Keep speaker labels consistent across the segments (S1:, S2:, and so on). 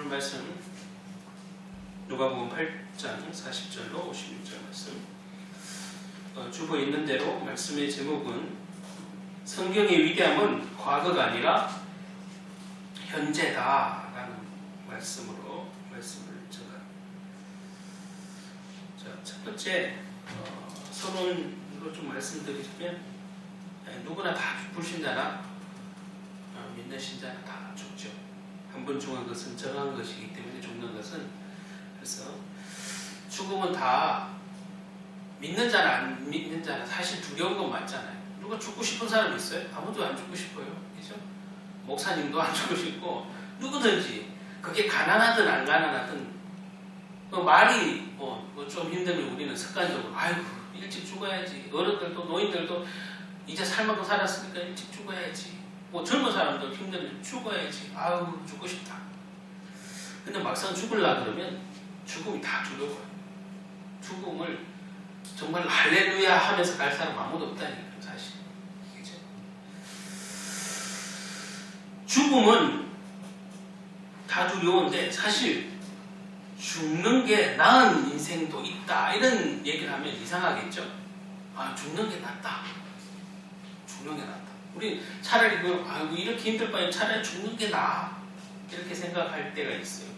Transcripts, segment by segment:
S1: 오늘 말씀 누가복음 8장 40절로 56절 말씀 주보 있는 대로 말씀의 제목은 성경의 위대함은 과거가 아니라 현재다 라는 말씀으로 말씀을 전합니다. 자, 첫 번째 서론으로 좀 말씀드리자면 누구나 다 불신자나 믿는 신자는 다 죽죠. 한 번 죽은 것은 정한 것이기 때문에 죽는 것은, 그래서 죽음은 다 믿는 자나 안 믿는 자나 사실 두려운 건 맞잖아요. 누가 죽고 싶은 사람 있어요? 아무도 안 죽고 싶어요. 그죠? 목사님도 안 죽고 싶고 누구든지 그게 가난하든 안 가난하든 말이 좀 힘들면 우리는 습관적으로 아이고 일찍 죽어야지, 어른들도 노인들도 이제 살 만큼 살았으니까 일찍 죽어야지, 젊은 사람도 힘들면 죽어야지, 아유 죽고 싶다. 근데 막상 죽으려고 그러면 죽음이 다 두려워요. 죽음을 정말 할렐루야 하면서 갈 사람 아무도 없다니까요, 사실. 그죠? 죽음은 다 두려운데 사실 죽는 게 나은 인생도 있다 이런 얘기를 하면 이상하겠죠? 아, 죽는 게 낫다. 죽는 게 낫다. 우리 차라리 이렇게 힘들 바에 차라리 죽는 게 나아 이렇게 생각할 때가 있어요.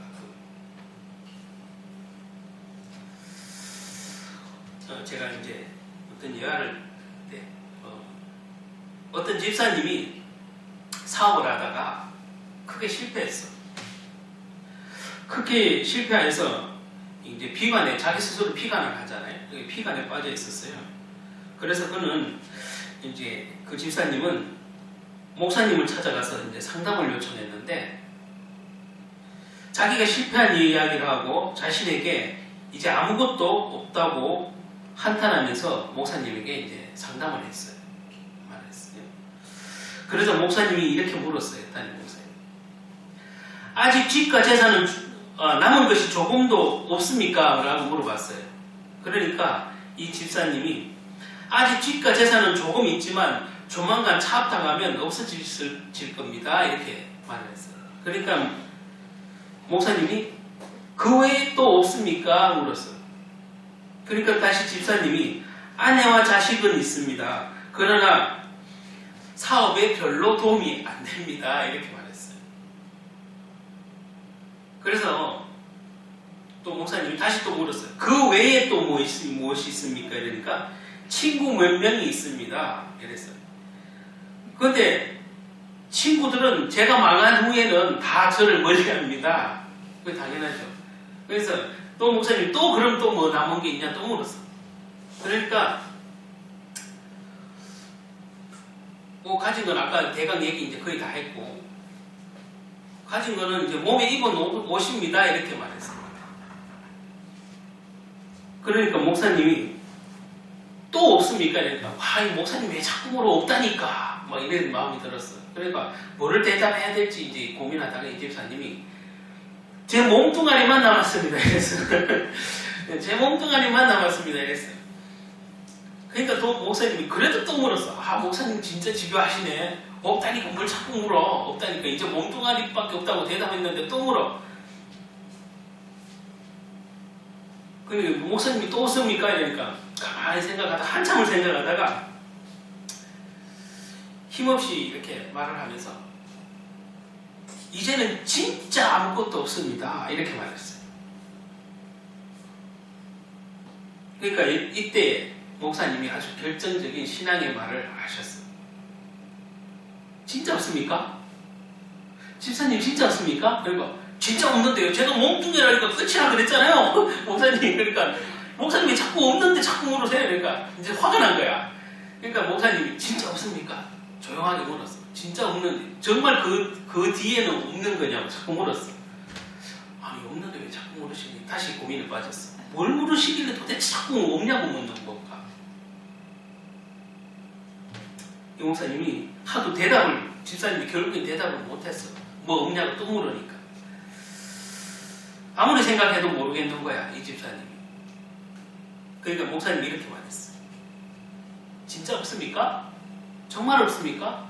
S1: 제가 이제 어떤 예화를 어떤 집사님이 사업을 하다가 크게 실패했어. 크게 실패해서 이제 비관에, 자기 스스로 비관을 하잖아요. 비관에 빠져 있었어요. 그래서 그는 이제 그 집사님은 목사님을 찾아가서 이제 상담을 요청했는데, 자기가 실패한 이야기를 하고 자신에게 이제 아무것도 없다고 한탄하면서 목사님에게 이제 상담을 했어요. 말했어요. 그래서 목사님이 이렇게 물었어요. 담임 목사님. 아직 집과 재산은 남은 것이 조금도 없습니까? 라고 물어봤어요. 그러니까 이 집사님이 아직 집과 재산은 조금 있지만 조만간 차압당하면 없어질 겁니다. 이렇게 말했어요. 그러니까 목사님이 그 외에 또 없습니까? 물었어요. 그러니까 다시 집사님이 아내와 자식은 있습니다. 그러나 사업에 별로 도움이 안 됩니다. 이렇게 말했어요. 그래서 또 목사님이 다시 또 물었어요. 그 외에 또 무엇이 있습니까? 이러니까 친구 몇 명이 있습니다. 이랬어요. 그런데 친구들은 제가 망한 후에는 다 저를 멀리합니다. 그게 당연하죠. 그래서 또 목사님이 또 그럼 또 뭐 남은 게 있냐 또 물었어. 그러니까 가진 건 아까 대강 얘기 이제 거의 다 했고, 가진 거는 이제 몸에 입은 옷입니다. 이렇게 말했어요. 그러니까 목사님이 또 없습니까? 이러니까 이 목사님 왜 자꾸 물어? 없다니까 막 이런 마음이 들었어. 그러니까 뭐를 대답해야 될지 이제 고민하다가 이 집사님이 제 몸뚱아리만 남았습니다. 이랬어요. 제 몸뚱아리만 남았습니다. 이랬어요. 그러니까 또 목사님이 그래도 또 물었어. 목사님 진짜 집요하시네. 없다니까 뭘 자꾸 물어. 없다니까 이제 몸뚱아리밖에 없다고 대답했는데 또 물어. 그러니까 목사님이 또 없습니까? 이러니까 가만히 생각하다가 한참을 생각하다가 힘없이 이렇게 말을 하면서 이제는 진짜 아무것도 없습니다. 이렇게 말했어요. 그러니까 이때 목사님이 아주 결정적인 신앙의 말을 하셨어요. 진짜 없습니까? 집사님 진짜 없습니까? 그러니까 진짜 없는데요. 제가 몸뚱이라니까 끝이라 그랬잖아요. 목사님. 그러니까 목사님이 자꾸 없는데 자꾸 물으세요. 그러니까 이제 화가 난 거야. 그러니까 목사님이 진짜 없습니까? 조용하게 물었어. 진짜 없는데 정말 그 뒤에는 없는 거냐고 자꾸 물었어. 아니 없는데 왜 자꾸 물으시니? 다시 고민에 빠졌어. 뭘 물으시길래 도대체 자꾸 없냐고 묻는 건가? 이 목사님이 하도 집사님이 결국엔 대답을 못했어. 뭐 없냐고 또 물으니까. 아무리 생각해도 모르겠는 거야, 이 집사님이. 그러니까 목사님이 이렇게 말했어. 진짜 없습니까? 정말 없습니까?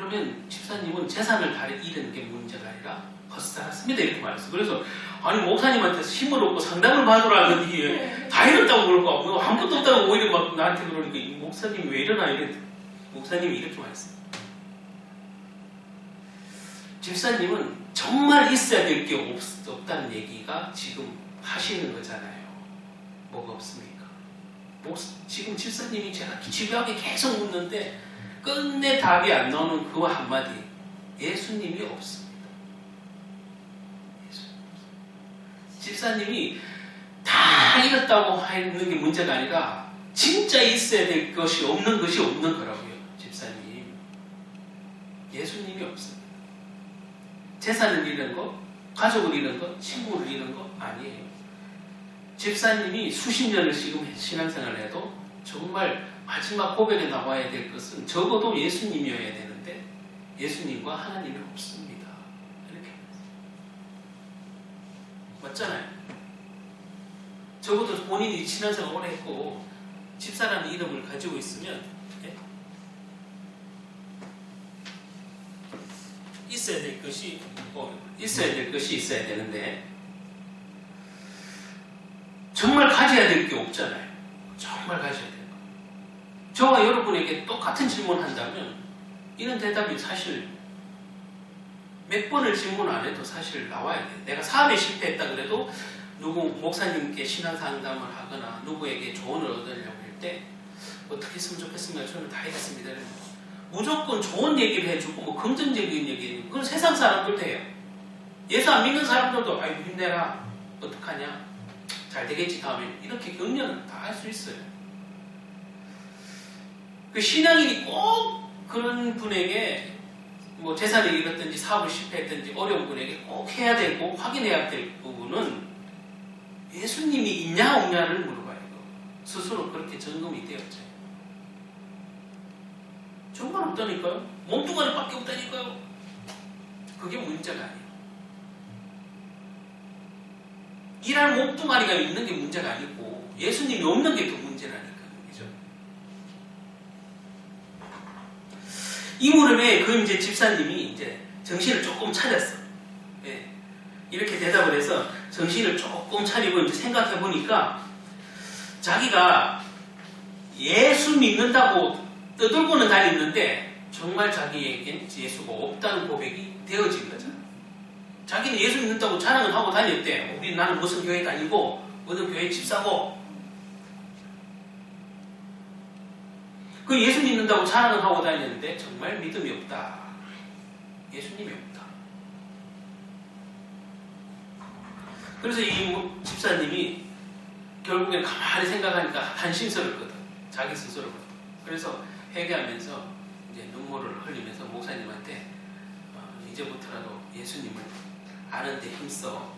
S1: 그러면 집사님은 재산을 다 잃은 게 문제가 아니라 헛살았습니다. 이렇게 말했어요. 그래서 아니 목사님한테 힘을 얻고 상담을 받으라 하더니 다 잃었다고 그러고 뭐 아무것도 없다고 오히려 막 나한테 그러니까 이 목사님이 왜 이러나 이래. 목사님이 이렇게 말했어요. 집사님은 정말 있어야 될 게 없다는 얘기가 지금 하시는 거잖아요. 뭐가 없습니까? 지금 집사님이 제가 집요하게 계속 묻는데 끝내 답이 안 나오는 그 한마디. 예수님이 없습니다. 집사님이 다 잃었다고 하는 게 문제가 아니라 진짜 있어야 될 것이 없는 거라고요. 집사님. 예수님이 없습니다. 재산을 잃은 거, 가족을 잃은 거, 친구를 잃은 거 아니에요. 집사님이 수십 년을 지금 신앙생활을 해도 정말 마지막 고백에 나와야 될 것은 적어도 예수님이어야 되는데 예수님과 하나님이 없습니다. 이렇게 맞잖아요. 적어도 본인이 신앙생활 오래 했고 집사라는 이름을 가지고 있으면 있어야 될 것이 있어야 되는데 정말 가져야 될 게 없잖아요. 정말 가져야 돼요. 저와 여러분에게 똑같은 질문을 한다면 이런 대답이 사실 몇 번을 질문 안 해도 사실 나와야 돼요. 내가 사업에 실패했다 그래도 누구 목사님께 신앙 상담을 하거나 누구에게 조언을 얻으려고 할 때 어떻게 했으면 좋겠습니다. 저는 다 해봤습니다. 무조건 좋은 얘기를 해주고 뭐 긍정적인 얘기, 그건 세상 사람들도 해요. 예수 안 믿는 사람들도 아이고 힘내라, 어떡하냐, 잘 되겠지 다음에, 이렇게 격려는 다 할 수 있어요. 그 신앙인이 꼭 그런 분에게 뭐 재산을 잃었든지 사업을 실패했든지 어려운 분에게 꼭 해야 되고 확인해야 될 부분은 예수님이 있냐 없냐를 물어봐야 돼요. 스스로 그렇게 점검이 되었죠. 정말 없다니까요. 몸뚱아리밖에 없다니까요. 그게 문제가 아니에요. 일할 몸뚱아리가 있는 게 문제가 아니고 예수님이 없는 게 더 문제라니까요. 그죠? 이 무렵에 그 이제 집사님이 이제 정신을 조금 차렸어. 예. 이렇게 대답을 해서 정신을 조금 차리고 이제 생각해 보니까 자기가 예수 믿는다고 떠들고는 다녔는데 정말 자기에겐 예수가 없다는 고백이 되어진 거잖아. 자기는 예수 믿는다고 자랑을 하고 다녔대. 나는 무슨 교회 다니고 어느 교회 집사고. 그 예수 믿는다고 자랑을 하고 다녔는데 정말 믿음이 없다. 예수님이 없다. 그래서 이 집사님이 결국엔 가만히 생각하니까 한심스럽거든. 자기 스스로거든. 그래서 회개하면서 이제 눈물을 흘리면서 목사님한테 이제부터라도 예수님을 아는데 힘써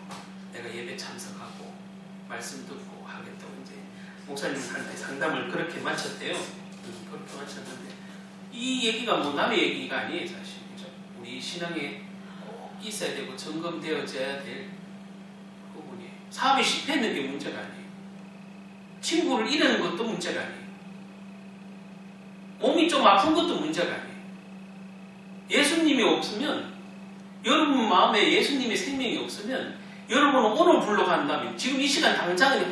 S1: 내가 예배 참석하고 말씀 듣고 하겠다고 이제 목사님한테 상담을 그렇게 마쳤대요. 그렇게 마쳤는데 이 얘기가 뭐 남의 얘기가 아니에요. 사실 그죠? 우리 신앙에 꼭 있어야 되고 점검되어져야 될 부분이에요. 사업에 실패했는 게 문제가 아니에요. 친구를 잃는 것도 문제가 아니에요. 몸이 좀 아픈 것도 문제가 아니에요. 예수님이 없으면, 여러분 마음에 예수님의 생명이 없으면 여러분은 오늘 불러간다면, 지금 이 시간 당장에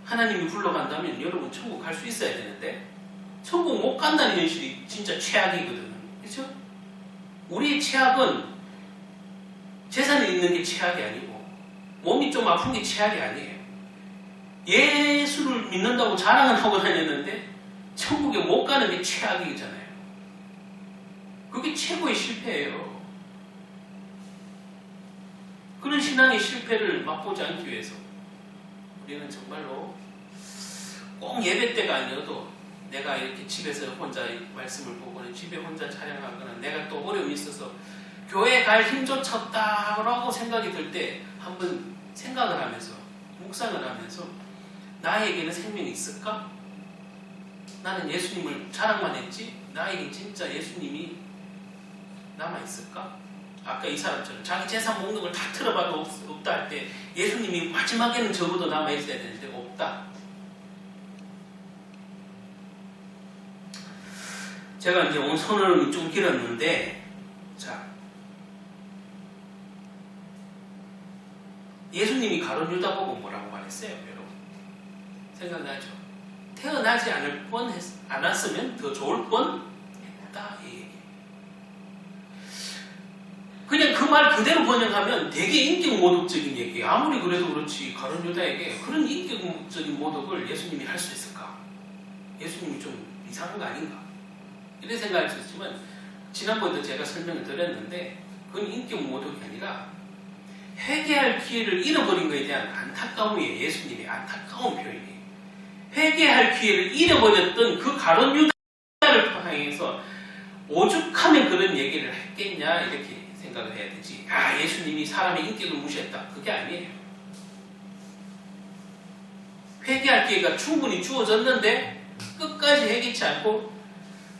S1: 하나님이 불러간다면 여러분 천국 갈 수 있어야 되는데 천국 못 간다는 현실이 진짜 최악이거든요. 그렇죠? 우리의 최악은 재산이 있는 게 최악이 아니고 몸이 좀 아픈 게 최악이 아니에요. 예수를 믿는다고 자랑을 하고 다녔는데 천국에 못 가는 게 최악이잖아요. 그게 최고의 실패예요. 그런 신앙의 실패를 맛보지 않기 위해서 우리는 정말로 꼭 예배 때가 아니어도 내가 이렇게 집에서 혼자 말씀을 보거나 집에 혼자 촬영하거나 내가 또 어려움이 있어서 교회 갈 힘조차 없다라고 생각이 들 때 한번 생각을 하면서 묵상을 하면서 나에게는 생명이 있을까? 나는 예수님을 자랑만 했지 나에게 진짜 예수님이 남아있을까? 아까 이 사람처럼 자기 재산 먹는 걸 다 틀어봐도 없다 할 때 예수님이 마지막에는 적어도 남아있어야 되는데 없다. 제가 이제 오늘 선을 좀 길었는데, 자, 예수님이 가룟 유다 보고 뭐라고 말했어요, 여러분? 생각나죠? 태어나지 않았으면 더 좋을 뻔했다, 이 얘기. 그냥 그 말 그대로 번역하면 되게 인격모독적인 얘기예요. 아무리 그래도 그렇지 가룟 유다에게 그런 인격적인 모독을 예수님이 할 수 있을까? 예수님이 좀 이상한 거 아닌가? 이런 생각할 수 있지만 지난번에도 제가 설명을 드렸는데 그건 인격모독이 아니라 회개할 기회를 잃어버린 것에 대한 안타까움이에요. 예수님의 안타까운 표현이에요. 회개할 기회를 잃어버렸던 그 가룟 유다를 향해서 오죽하면 그런 얘기를 했겠냐 이렇게 생각을 해야 되지. 아, 예수님이 사람의 인격을 무시했다. 그게 아니에요. 회개할 기회가 충분히 주어졌는데 끝까지 회개치 않고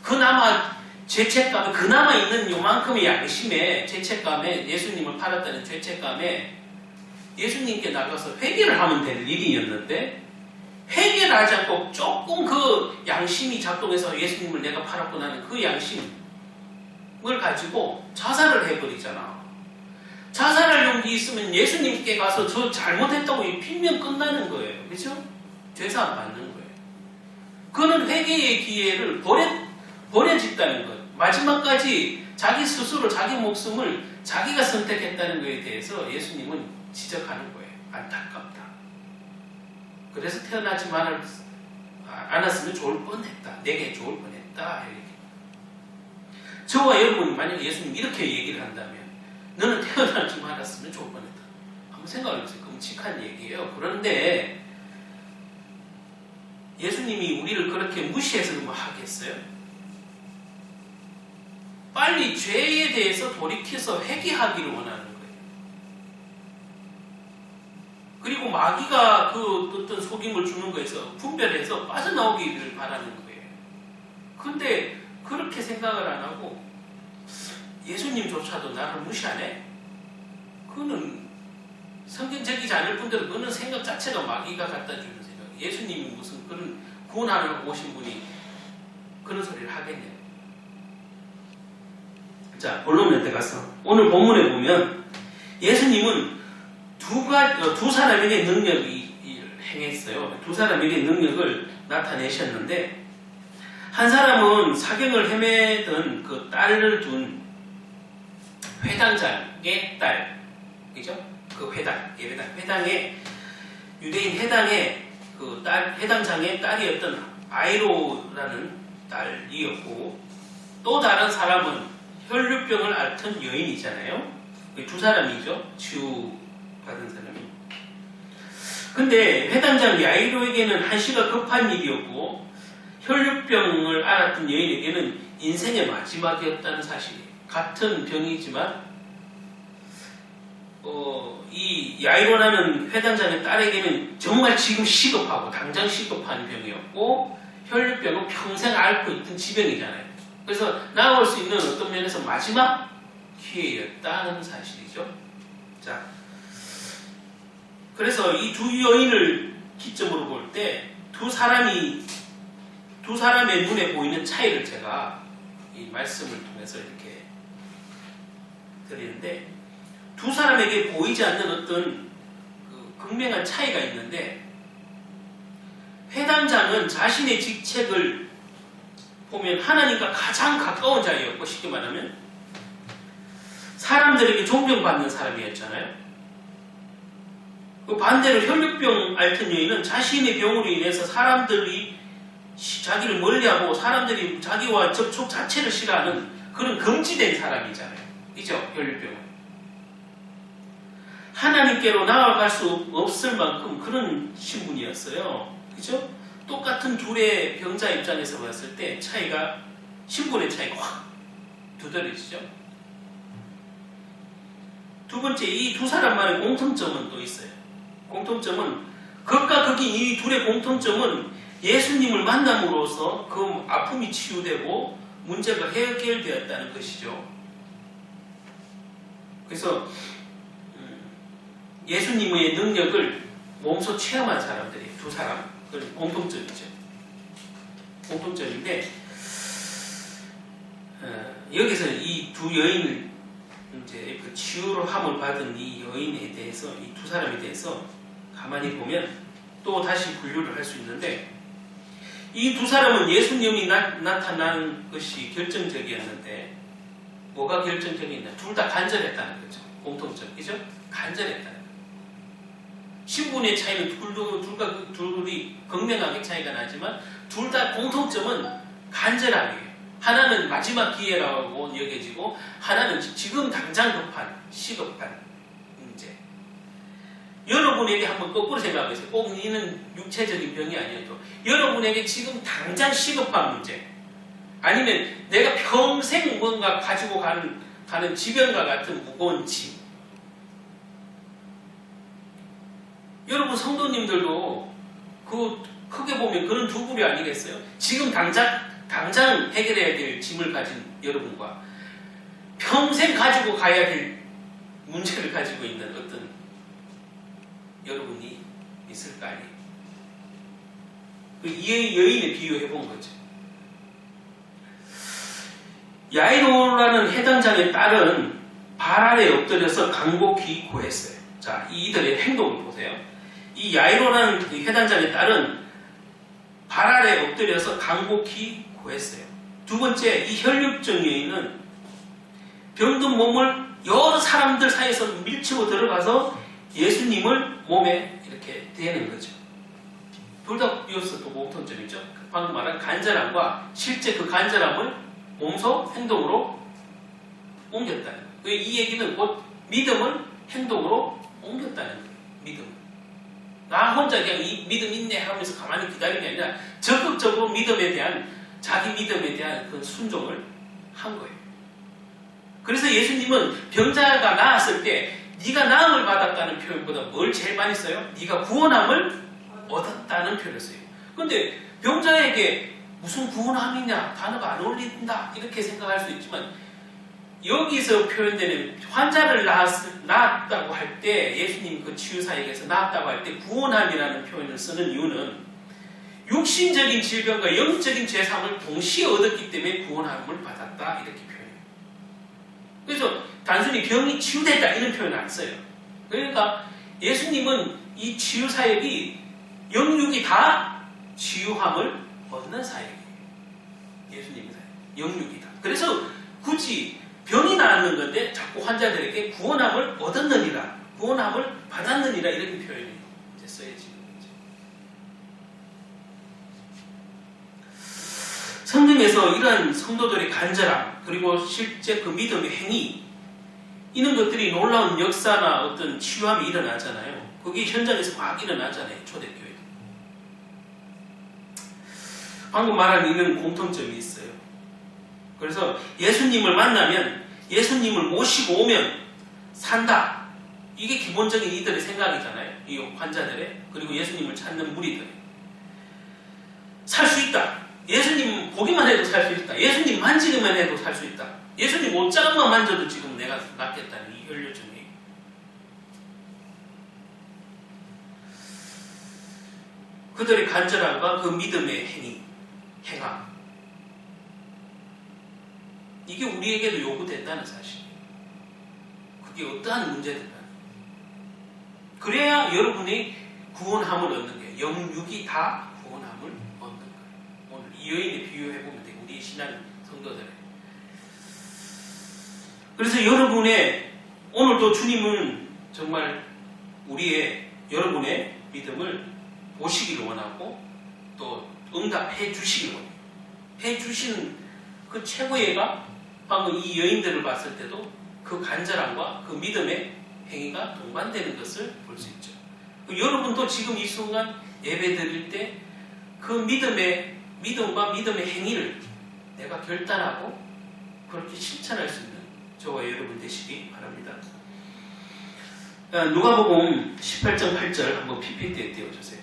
S1: 그나마 죄책감에, 그나마 있는 요만큼의 양심에, 죄책감에, 예수님을 팔았다는 죄책감에 예수님께 나가서 회개를 하면 될 일이었는데 회개를 하지 않고 조금 그 양심이 작동해서 예수님을 내가 팔았구나 하는 그 양심을 가지고 자살을 해버리잖아. 자살할 용기 있으면 예수님께 가서 저 잘못했다고 빌면 끝나는 거예요. 그렇죠? 죄사함 받는 거예요. 그는 회개의 기회를 버려졌다는 것. 마지막까지 자기 스스로 자기 목숨을 자기가 선택했다는 것에 대해서 예수님은 지적하는 거예요. 안타깝다. 그래서 태어나지 않았으면 좋을 뻔했다. 내게 좋을 뻔했다. 이렇게. 저와 여러분이 만약에 예수님 이렇게 얘기를 한다면 너는 태어나지 않았으면 좋을 뻔했다. 한번 생각해 보세요. 끔찍한 얘기예요. 그런데 예수님이 우리를 그렇게 무시해서 뭐 하겠어요? 빨리 죄에 대해서 돌이켜서 회개하기를 원하는 거예요. 그리고 마귀가 그 어떤 속임을 주는 거에서 분별해서 빠져나오기를 바라는 거예요. 그런데 그렇게 생각을 안 하고 예수님조차도 나를 무시하네? 그는 성경적이지 않을 뿐더러 그는 생각 자체가 마귀가 갖다 주는 생각. 예수님이 무슨 그런 구원하러 오신 분이 그런 소리를 하겠냐. 자, 본론에 들어가서 오늘 본문에 보면 예수님은 두 사람에게 능력을 행했어요. 두 사람에게 능력을 나타내셨는데 한 사람은 사경을 헤매던 그 딸을 둔 회당장의 딸, 그죠? 그 회당의 유대인 회당의 그 딸, 회당장의 딸이었던 아이로라는 딸이었고 또 다른 사람은 혈류병을 앓던 여인이잖아요. 두 사람이죠. 치유받은 사람이. 근데 회당장 야이로에게는 한시가 급한 일이었고 혈류병을 앓았던 여인에게는 인생의 마지막이었다는 사실이에요. 같은 병이지만 이 야이로라는 회당장의 딸에게는 정말 지금 시급하고 당장 시급한 병이었고 혈류병은 평생 앓고 있던 지병이잖아요. 그래서 나올 수 있는 어떤 면에서 마지막 기회였다는 사실이죠. 자, 그래서 이 두 여인을 기점으로 볼 때 두 사람의 눈에 보이는 차이를 제가 이 말씀을 통해서 이렇게 드리는데 두 사람에게 보이지 않는 어떤 그 극명한 차이가 있는데 회당장은 자신의 직책을 보면 하나님과 가장 가까운 자리였고 쉽게 말하면 사람들에게 존경받는 사람이었잖아요. 그 반대로 혈류병 앓던 여인은 자신의 병으로 인해서 사람들이 자기를 멀리하고 사람들이 자기와 접촉 자체를 싫어하는 그런 금지된 사람이잖아요. 그죠? 혈류병은. 하나님께로 나아갈 수 없을 만큼 그런 신분이었어요. 그죠? 똑같은 둘의 병자 입장에서 봤을 때 차이가, 신분의 차이가 확 두드러지죠. 두 번째, 이 두 사람만의 공통점은 또 있어요. 공통점은 극과 극인 이 둘의 공통점은 예수님을 만남으로써 그 아픔이 치유되고 문제가 해결되었다는 것이죠. 그래서 예수님의 능력을 몸소 체험한 사람들이 두 사람, 그건 공통점이죠. 공통점인데 여기서 이 두 여인을 이제 그 치유로 함을 받은 이 여인에 대해서 이 두 사람에 대해서 가만히 보면 또 다시 분류를 할 수 있는데 이 두 사람은 예수님이 나타난 것이 결정적이었는데 뭐가 결정적이었냐? 둘 다 간절했다는 거죠. 공통점이죠. 간절했다는 거죠. 신분의 차이는 둘이 극명하게 차이가 나지만 둘 다 공통점은 간절함이에요. 하나는 마지막 기회라고 여겨지고 하나는 지금 당장 급한 시급한 문제. 여러분에게 한번 거꾸로 생각해보세요. 꼭 이는 육체적인 병이 아니어도 여러분에게 지금 당장 시급한 문제 아니면 내가 평생 뭔가 가지고 가는 지병과 같은 무거운 짐. 여러분 성도님들도 그 크게 보면 그런 두 부류 아니겠어요? 지금 당장 해결해야 될 짐을 가진 여러분과 평생 가지고 가야 될 문제를 가지고 있는 어떤 여러분이 있을 거 아니에요. 이 여인에 비유해 본 거죠. 야이로라는 해당장의 딸은 발 아래 엎드려서 간곡히 구했어요. 자, 이들의 행동을 보세요. 이 야이로라는 해당장의 딸은 발 아래 엎드려서 간곡히 구했어요. 두 번째, 이 혈육증 여인은 병든 몸을 여러 사람들 사이에서 밀치고 들어가서 예수님을 몸에 이렇게 대는 거죠. 둘 다 이어서 또 공통점이죠. 방금 말한 간절함과 실제 그 간절함을 몸소 행동으로 옮겼다는 거예요. 이 얘기는 곧 믿음을 행동으로 옮겼다는 거예요. 믿음. 나 혼자 그냥 이 믿음 있네 하면서 가만히 기다리는 게 아니라 적극적으로 자기 믿음에 대한 그 순종을 한 거예요. 그래서 예수님은 병자가 나았을 때 네가 나음을 받았다는 표현보다 뭘 제일 많이 써요? 네가 구원함을 얻었다는 표현을 써요. 그런데 병자에게 무슨 구원함이냐 단어가 안 어울린다 이렇게 생각할 수 있지만 여기서 표현되는 환자를 낳았다고 할 때 예수님 그 치유사역에서 낳았다고 할 때 구원함이라는 표현을 쓰는 이유는 육신적인 질병과 영적인 죄상을 동시에 얻었기 때문에 구원함을 받았다 이렇게 표현해요. 그래서 단순히 병이 치유됐다 이런 표현을 안 써요. 그러니까 예수님은 이 치유사역이 영육이 다 치유함을 얻는 사역이에요. 예수님의 사역. 영육이 다. 그래서 굳이 병이 나았는 건데 자꾸 환자들에게 구원함을 얻었느니라 구원함을 받았느니라 이렇게 표현이 이제 써야지. 성경에서 이러한 성도들의 간절함 그리고 실제 그 믿음의 행위 이런 것들이 놀라운 역사나 어떤 치유함이 일어나잖아요. 그게 현장에서 막 일어나잖아요. 초대교회도. 방금 말한 이런 공통점이 있어요. 그래서 예수님을 만나면 예수님을 모시고 오면 산다. 이게 기본적인 이들의 생각이잖아요. 이 환자들의 그리고 예수님을 찾는 무리들의 살 수 있다. 예수님 보기만 해도 살 수 있다. 예수님 만지기만 해도 살 수 있다. 예수님 옷자락만 만져도 지금 내가 낫겠다는 이 혈류증이. 그들의 간절함과 그 믿음의 행함. 이게 우리에게도 요구된다는 사실이에요. 그게 어떠한 문제든 그래야 여러분이 구원함을 얻는 거예요. 영육이 다 구원함을 얻는 거예요. 오늘 이 여인에 비유해보면 돼요. 우리 신앙 성도들에. 그래서 오늘도 주님은 정말 여러분의 믿음을 보시기를 원하고 또 응답해 주시기를 원해요. 해 주시는 그 최고의 예가 방금 이 여인들을 봤을 때도 그 간절함과 그 믿음의 행위가 동반되는 것을 볼 수 있죠. 여러분도 지금 이 순간 예배 드릴 때 그 믿음과 믿음의 행위를 내가 결단하고 그렇게 실천할 수 있는 저와 여러분 되시기 바랍니다. 누가복음 18장 8절 한번 PPT에 띄워주세요.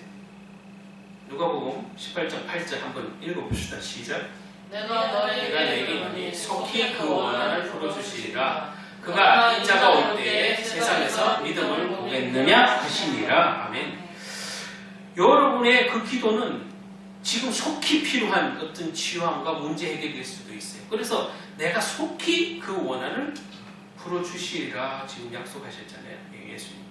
S1: 누가복음 18장 8절 한번 읽어봅시다. 시작.
S2: 내가
S1: 너에게 이르노니 속히 그 원한을 풀어주시리라. 그가 인자가 올 때에 세상에서 믿음을 보겠느냐 하시니라. 아멘. 여러분의 그 기도는 지금 속히 필요한 어떤 치유함과 문제 해결일 수도 있어요. 그래서 내가 속히 그 원한을 풀어주시리라 지금 약속하셨잖아요. 예수님.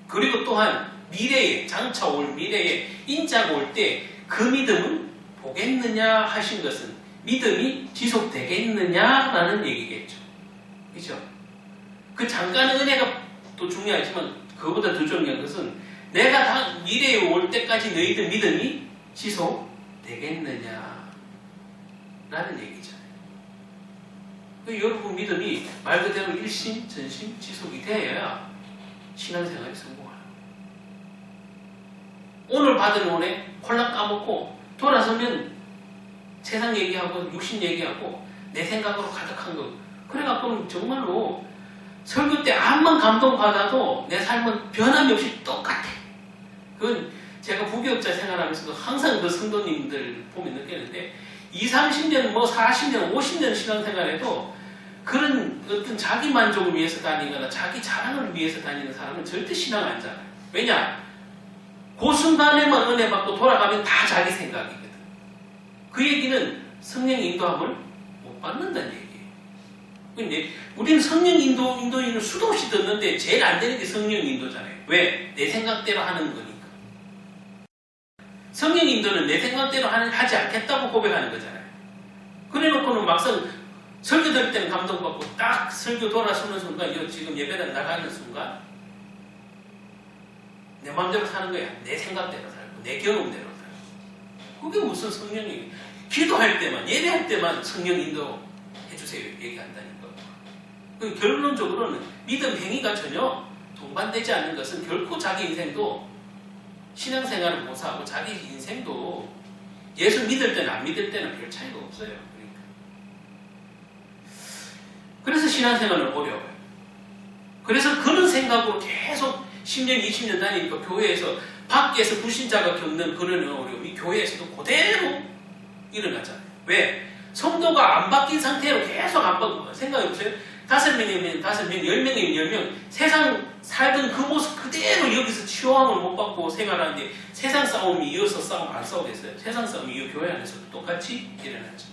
S1: 그리고 또한 미래에, 장차 올 미래에 인자가 올 때 그 믿음은 보겠느냐 하신 것은 믿음이 지속되겠느냐라는 얘기겠죠. 그렇죠? 그 잠깐의 은혜가 또 중요하지만 그거보다 더 중요한 것은 내가 다 미래에 올 때까지 너희들 믿음이 지속되겠느냐라는 얘기잖아요. 여러분 믿음이 말 그대로 일심, 전심, 지속이 되어야 신앙생활이 성공해요. 오늘 받은 은혜 콜라 까먹고 돌아서면 세상 얘기하고 육신 얘기하고 내 생각으로 가득한 거. 그래갖고는 정말로 설교 때 암만 감동받아도 내 삶은 변함이 없이 똑같아. 그건 제가 부교육자 생활하면서도 항상 그 성도님들 보면 느끼는데 20, 30년, 40년, 50년 신앙생활에도 그런 어떤 자기 만족을 위해서 다니거나 자기 자랑을 위해서 다니는 사람은 절대 신앙 안 하잖아요. 왜냐? 그 순간에만 은혜 받고 돌아가면 다 자기 생각이거든. 그 얘기는 성령 인도함을 못 받는다는 얘기예요. 근데 우리는 성령 인도인을 수도 없이 듣는데 제일 안 되는 게 성령 인도잖아요. 왜? 내 생각대로 하는 거니까. 성령 인도는 내 생각대로 하지 않겠다고 고백하는 거잖아요. 그래 놓고는 막상 설교 들 때는 감동받고 딱 설교 돌아서는 순간, 지금 예배당 나가는 순간 내 마음대로 사는 거야. 내 생각대로 살고 내 경험대로 살고. 그게 무슨 성령이 기도할 때만, 예배할 때만 성령 인도 해주세요 얘기한다니까. 결론적으로는 믿음 행위가 전혀 동반되지 않는 것은 결코 자기 인생도 신앙생활을 모사하고 자기 인생도 예수 믿을 때는 안 믿을 때는 별 차이가 없어요. 그러니까. 그래서 신앙생활은 어려워요. 그래서 그런 생각으로 계속 10년, 20년 다니니까 교회에서 밖에서 불신자가 겪는 그런 어려움이 교회에서도 그대로 일어나잖아요. 왜? 성도가 안 바뀐 상태로 계속 안 바뀌고 생각해보세요. 5명이면 5명, 10명이면 10명 세상 살던 그 모습 그대로 여기서 치유함을 못 받고 생활하는데 세상 싸움이 이어서 싸움 안 싸우겠어요? 세상 싸움이 이 교회 안에서도 똑같이 일어나죠.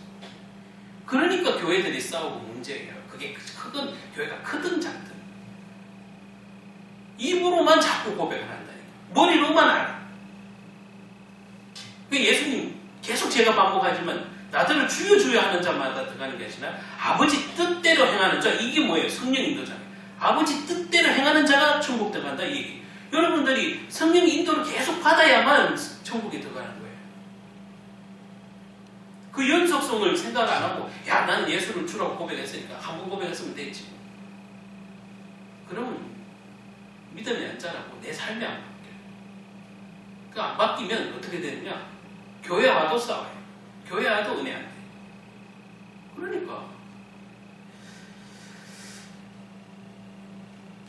S1: 그러니까 교회들이 싸우고 문제예요. 그게 크든 교회가 크든 작든 입으로만 자꾸 고백을 한다니까. 머리로만 알아. 예수님 계속 제가 반복하지만 나들을 주여 주여 하는 자마다 들어가는 게 아니라 아버지 뜻대로 행하는 자. 이게 뭐예요? 성령 인도잖아요. 아버지 뜻대로 행하는 자가 천국 들어간다 이 얘기. 여러분들이 성령 인도를 계속 받아야만 천국에 들어가는 거예요. 그 연속성을 생각 안 하고 야 나는 예수를 주라고 고백했으니까 한 번 고백했으면 됐지. 그러면 믿음이 안 자라고 내 삶이 안 바뀌어요. 그 안 바뀌면 어떻게 되느냐? 교회 와도 싸워요. 교회 와도 은혜 안 돼. 그러니까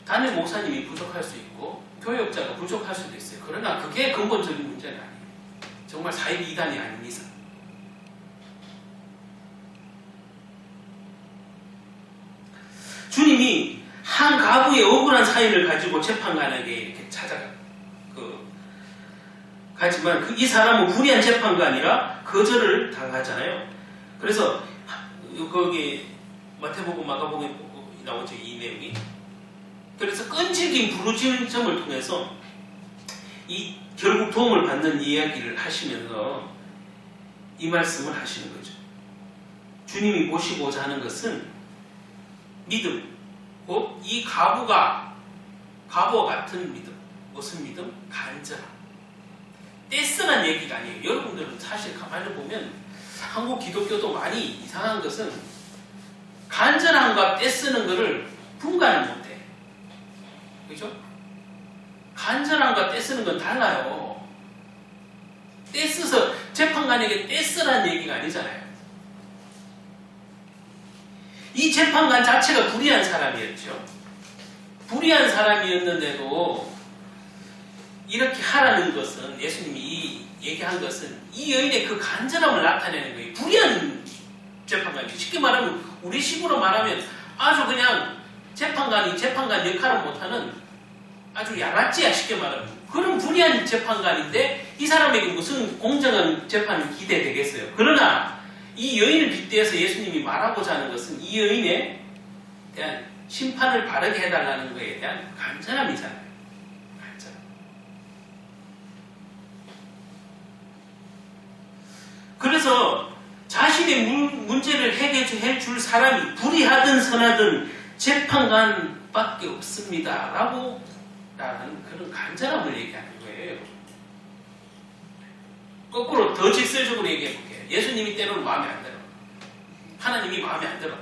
S1: 단일 목사님이 부족할 수 있고 교역자가 부족할 수도 있어요. 그러나 그게 근본적인 문제는 아니에요. 정말 사이비 이단이 아닌 이상. 주님이 한 가부의 억울한 사연을 가지고 재판관에게 이렇게 가지만 이 사람은 불의한 재판관이라 거절을 당하잖아요. 그래서 거기 마태복음, 마가복음에 나오죠 이 내용이. 그래서 끈질긴 부르짖음을 통해서 이 결국 도움을 받는 이야기를 하시면서 이 말씀을 하시는 거죠. 주님이 보시고자 하는 것은 믿음, 곧 이 가부와 같은 믿음. 무슨 믿음? 간절함. 떼쓰는 얘기가 아니에요. 여러분들은 사실 가만히 보면 한국 기독교도 많이 이상한 것은 간절함과 떼쓰는 것을 분간을 못해. 그죠? 간절함과 떼쓰는 건 달라요. 떼쓰서 재판관에게 떼쓰라는 얘기가 아니잖아요. 이 재판관 자체가 불의한 사람이었죠. 불의한 사람이었는데도 이렇게 하라는 것은 예수님이 얘기한 것은 이 여인의 그 간절함을 나타내는 거예요. 불의한 재판관이죠. 쉽게 말하면 우리 식으로 말하면 아주 그냥 재판관이 재판관 역할을 못하는 아주 양아치야 쉽게 말하면. 그런 불의한 재판관인데 이 사람에게 무슨 공정한 재판이 기대되겠어요. 그러나 이 여인을 빗대어서 예수님이 말하고자 하는 것은 이 여인에 대한 심판을 바르게 해달라는 것에 대한 간절함이잖아요. 간절함. 그래서 자신의 문제를 해결해 줄 사람이 불의하든 선하든 재판관밖에 없습니다. 라는 그런 간절함을 얘기하는 거예요. 거꾸로 더 직설적으로 얘기해 볼게요. 예수님이 때로는 마음에 안 들어. 하나님이 마음에 안 들어.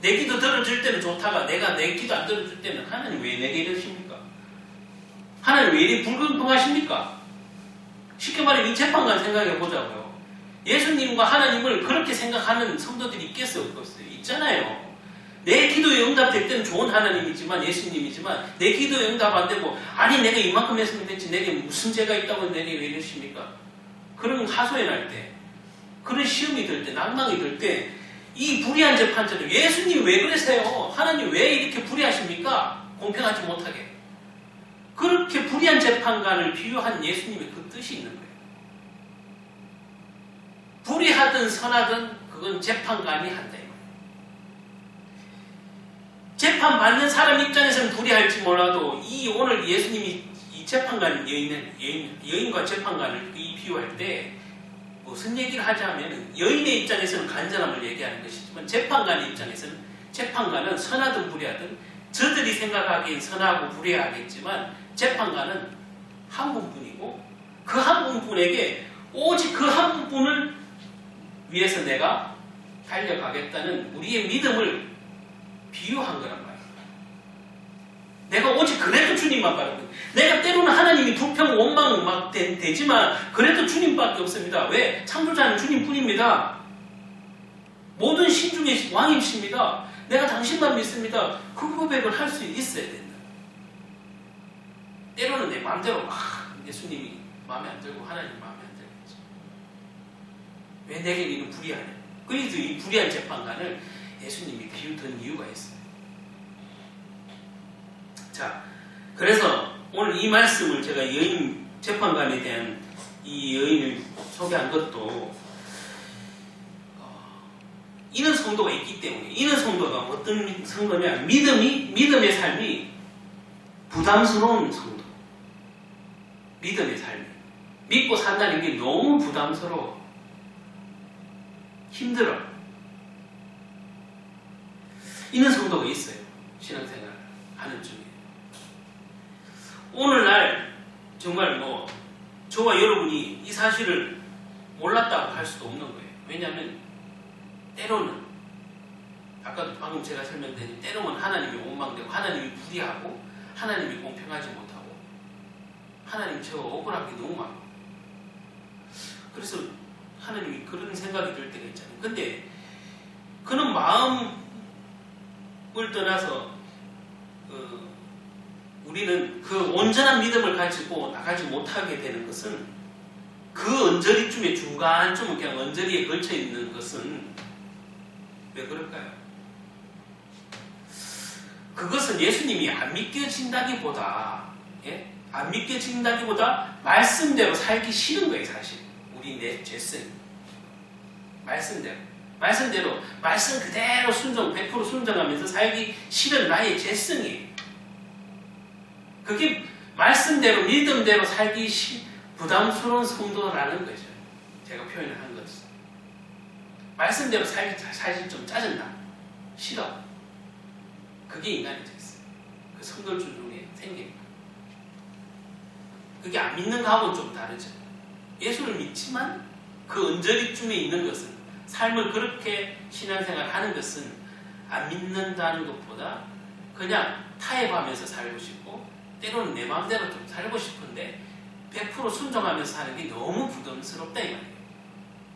S1: 내 기도 들어줄 때는 좋다가 내가 내 기도 안 들어줄 때는 하나님 왜 내게 이러십니까? 하나님 왜 이리 불공평하십니까? 쉽게 말해 이 재판관 생각해 보자고요. 예수님과 하나님을 그렇게 생각하는 성도들이 있겠어요? 없겠어요? 있잖아요. 내 기도에 응답될 때는 좋은 하나님이지만 예수님이지만 내 기도에 응답 안 되고 아니 내가 이만큼 했으면 됐지 내게 무슨 죄가 있다고 내게 왜 이러십니까? 그런 하소연할 때 그런 시험이 들 때 낭망이 들 때 이 불의한 재판자들 예수님 왜 그러세요? 하나님 왜 이렇게 불의하십니까? 공평하지 못하게 그렇게 불의한 재판관을 비유한 예수님의 그 뜻이 있는 거예요. 불의하든 선하든 그건 재판관이 한다. 재판받는 사람 입장에서는 불의할지 몰라도 이 오늘 예수님이 이 재판관 여인과 재판관을 이 비유할 때 무슨 얘기를 하자면 여인의 입장에서는 간절함을 얘기하는 것이지만 재판관의 입장에서는 재판관은 선하든 불의하든 저들이 생각하기엔 선하고 불의하겠지만 재판관은 한 분뿐이고 그 한 분뿐에게 오직 그 한 분을 위해서 내가 달려가겠다는 우리의 믿음을 비유한 거란 말이야. 내가 오직 그래도 주님만 바라고 내가 때로는 하나님이 불평 원망 막 되지만 그래도 주님밖에 없습니다. 왜? 창조자는 주님뿐입니다. 모든 신중의 왕이십니다. 내가 당신만 믿습니다. 그 고백을 할 수 있어야 된다. 때로는 내 마음대로 예수님이 마음에 안 들고 하나님 마음에 안 들겠지. 왜 내게 이는 불의하냐. 그래서 이 불의한 재판관을 예수님이 비웃던 이유가 있어요. 자, 그래서 오늘 이 말씀을 제가 여인 재판관에 대한 이 여인을 소개한 것도 이런 성도가 있기 때문에 이런 성도가 어떤 성도냐 믿음의 삶이 부담스러운 성도 믿음의 삶이 믿고 산다는 게 너무 부담스러워 힘들어 이런 성도가 있어요. 신앙생활 하는 중에. 오늘날 정말 저와 여러분이 이 사실을 몰랐다고 할 수도 없는 거예요. 왜냐하면 때로는 아까도 방금 제가 설명드린 때로는 하나님이 원망되고 하나님이 불의하고 하나님이 공평하지 못하고 하나님 제가 억울한 게 너무 많고 그래서 하나님이 그런 생각이 들 때가 있잖아요. 근데 그런 마음을 떠나서 우리는 그 온전한 믿음을 가지고 나가지 못하게 되는 것은 그 언저리쯤에 중간쯤 그냥 언저리에 걸쳐 있는 것은 왜 그럴까요? 그것은 예수님이 안 믿겨진다기보다 안 믿겨진다기보다 말씀대로 살기 싫은 거예요. 사실 우리 내 죄성 말씀대로 말씀 그대로 100% 순종하면서 살기 싫은 나의 죄성이에요. 그게 말씀대로 믿음대로 살기 부담스러운 성도라는 거죠. 제가 표현을 한 것은 말씀대로 살기 사실 좀 짜증나 싫어. 그게 인간의 죄성. 그 성도들 중에 생긴 거. 그게 안 믿는 거하고는 좀 다르죠. 예수를 믿지만 그 언저리쯤에 있는 것은 삶을 그렇게 신앙생활 하는 것은 안 믿는다는 것보다 그냥 타협하면서 살고 싶고 때로는 내 마음대로 좀 살고 싶은데 100% 순종하면서 사는 게 너무 부담스럽다 이 말이에요.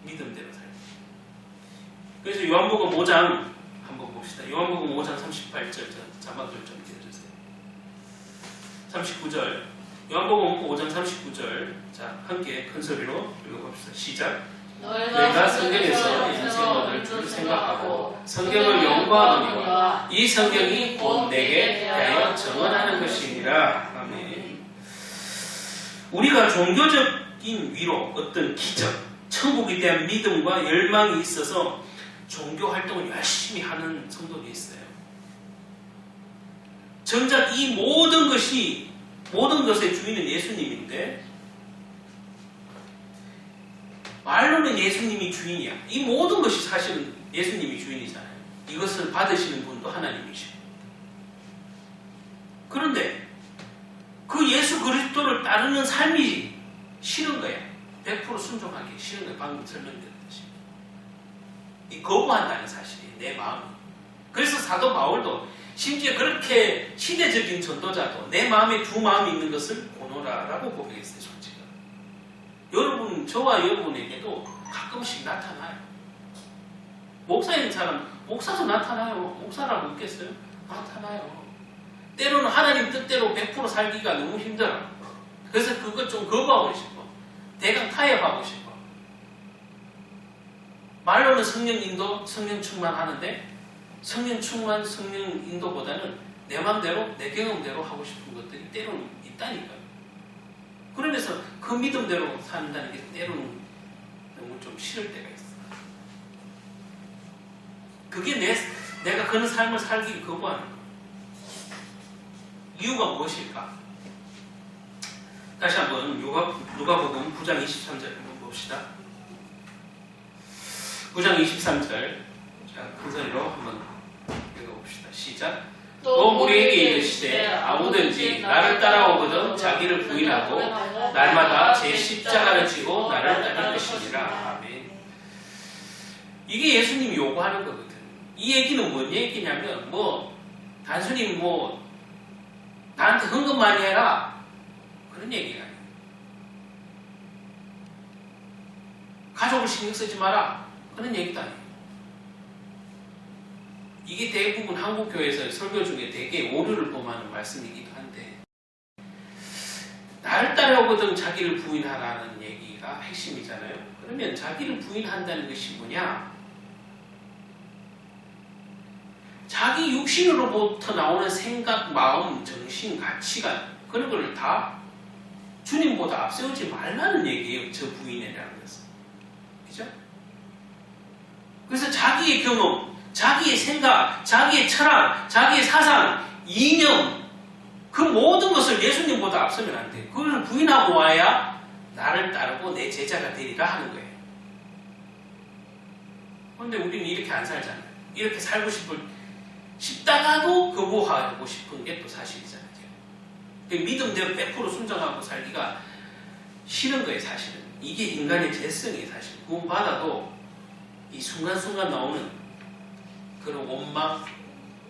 S1: 믿음대로 살고. 그래서 요한복음 5장 한번 봅시다. 요한복음 5장 38절 자막을 좀 띄워주세요. 39절 요한복음 5장 39절 자 함께 큰 소리로 읽어봅시다. 시작. 내가 성경에서 인생 얻을 줄 생각하고 성경을 연구하거니와 이 성경이 곧 내게 대하여 증언하는 것이니라. 것이니라. 아멘. 우리가 종교적인 위로 어떤 기적, 천국에 대한 믿음과 열망이 있어서 종교 활동을 열심히 하는 성도들이 있어요. 정작 이 모든 것의 주인은 예수님인데 말로는 예수님이 주인이야. 이 모든 것이 사실은 예수님이 주인이잖아요. 이것을 받으시는 분도 하나님이시고. 그런데 그 예수 그리스도를 따르는 삶이 싫은 거야. 100% 순종하기 싫은 거야. 방금 설명드렸듯이. 이 거부한다는 사실이 내 마음이. 그래서 사도 바울도 심지어 그렇게 시대적인 전도자도 내 마음에 두 마음이 있는 것을 고노라라고 고백했어요. 솔직히. 여러분, 저와 여러분에게도 가끔씩 나타나요. 목사인 사람, 목사도 나타나요. 목사라고 웃겠어요? 나타나요. 때로는 하나님 뜻대로 100% 살기가 너무 힘들어. 그래서 그것 좀 거부하고 싶어. 대강 타협하고 싶어. 말로는 성령 인도, 성령 충만하는데 성령 충만, 성령 인도보다는 내 마음대로, 내 경험대로 하고 싶은 것들이 때로는 있다니까요. 그러면서 그 믿음대로 산다는 게 때로는 너무 좀 싫을 때가 있어. 그게 내가 그런 삶을 살기 거부하는 거야. 이유가 무엇일까? 다시 한번 누가복음 9장 23절 한번 봅시다. 9장 23절. 자, 큰 소리로 한번 읽어봅시다. 시작. 또 우리에게 이르시되 아무든지 나를 따라오거든 자기를 부인하고 날마다 제 십자가를 지고 나를 따를 것이니라. 아멘. 이게 예수님이 요구하는 거거든. 이 얘기는 뭔 얘기냐면 단순히 나한테 헌금 많이 해라 그런 얘기가 아니에요. 가족을 신경 쓰지 마라 그런 얘기도 아니에요. 이게 대부분 한국 교회에서 설교 중에 되게 오류를 범하는 말씀이기도 한데, 나를 따라오거든 자기를 부인하라는 얘기가 핵심이잖아요. 그러면 자기를 부인한다는 것이 뭐냐? 자기 육신으로부터 나오는 생각, 마음, 정신, 가치관 그런 걸 다 주님보다 앞세우지 말라는 얘기예요. 저 부인이라는 것은. 그죠? 그래서 자기의 경험, 자기의 생각, 자기의 철학, 자기의 사상, 이념 그 모든 것을 예수님보다 앞서면 안 돼요. 그걸 부인하고 와야 나를 따르고 내 제자가 되리라 하는 거예요. 그런데 우리는 이렇게 안 살잖아요. 이렇게 살고 싶다가도 거부하고 싶은 게 또 사실이잖아요. 믿음대로 100% 순종하고 살기가 싫은 거예요. 사실은. 이게 인간의 죄성이에요. 사실. 구원받아도 이 순간순간 나오는 그런 원망,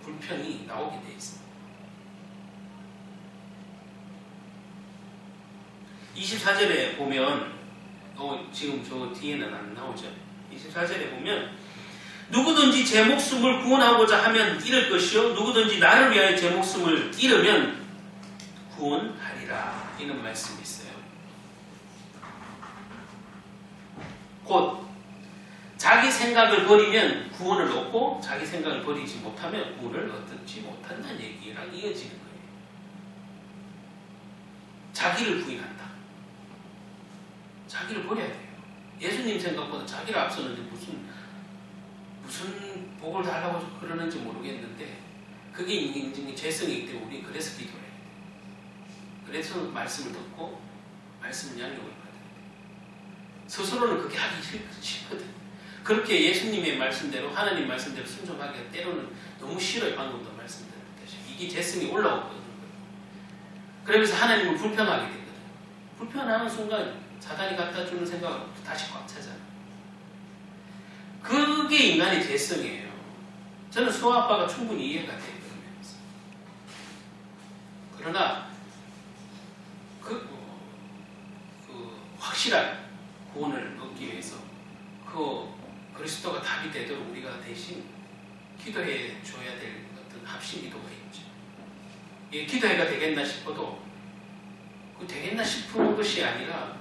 S1: 불평이 나오게 돼 있습니다. 24절에 보면 지금 저 뒤에는 안 나오죠. 24절에 보면 누구든지 제 목숨을 구원하고자 하면 잃을 것이요 누구든지 나를 위하여 제 목숨을 잃으면 구원하리라. 이런 말씀이 있어요. 곧 자기 생각을 버리면 구원을 얻고 자기 생각을 버리지 못하면 구원을 얻지 못한다는 얘기랑 이어지는 거예요. 자기를 부인한다. 자기를 버려야 돼요. 예수님 생각보다 자기를 앞서는데 무슨 복을 달라고 그러는지 모르겠는데 그게 인생의 죄성이기 때문에 우리 그래서 기도해야 돼요. 그래서 말씀을 듣고 말씀을 양육을 받아야 돼요. 스스로는 그렇게 하기 싫거든. 그렇게 예수님의 말씀대로 하나님 말씀대로 순종하기가 때로는 너무 싫어요. 방금도 말씀드렸듯이. 이게 죄성이 올라오거든요. 그러면서 하나님을 불평하게 되거든요. 불평하는 순간 사단이 갖다 주는 생각으로 다시 꽉 차잖아요. 그게 인간의 죄성이에요. 저는 수아 아빠가 충분히 이해가 돼요. 그러나 그 확실한 구원을 얻기 위해서 그리스도가 답이 되도록 우리가 대신 기도해 줘야 될 어떤 합심 기도가 있죠. 이게 기도해가 되겠나 싶어도 그 되겠나 싶은 것이 아니라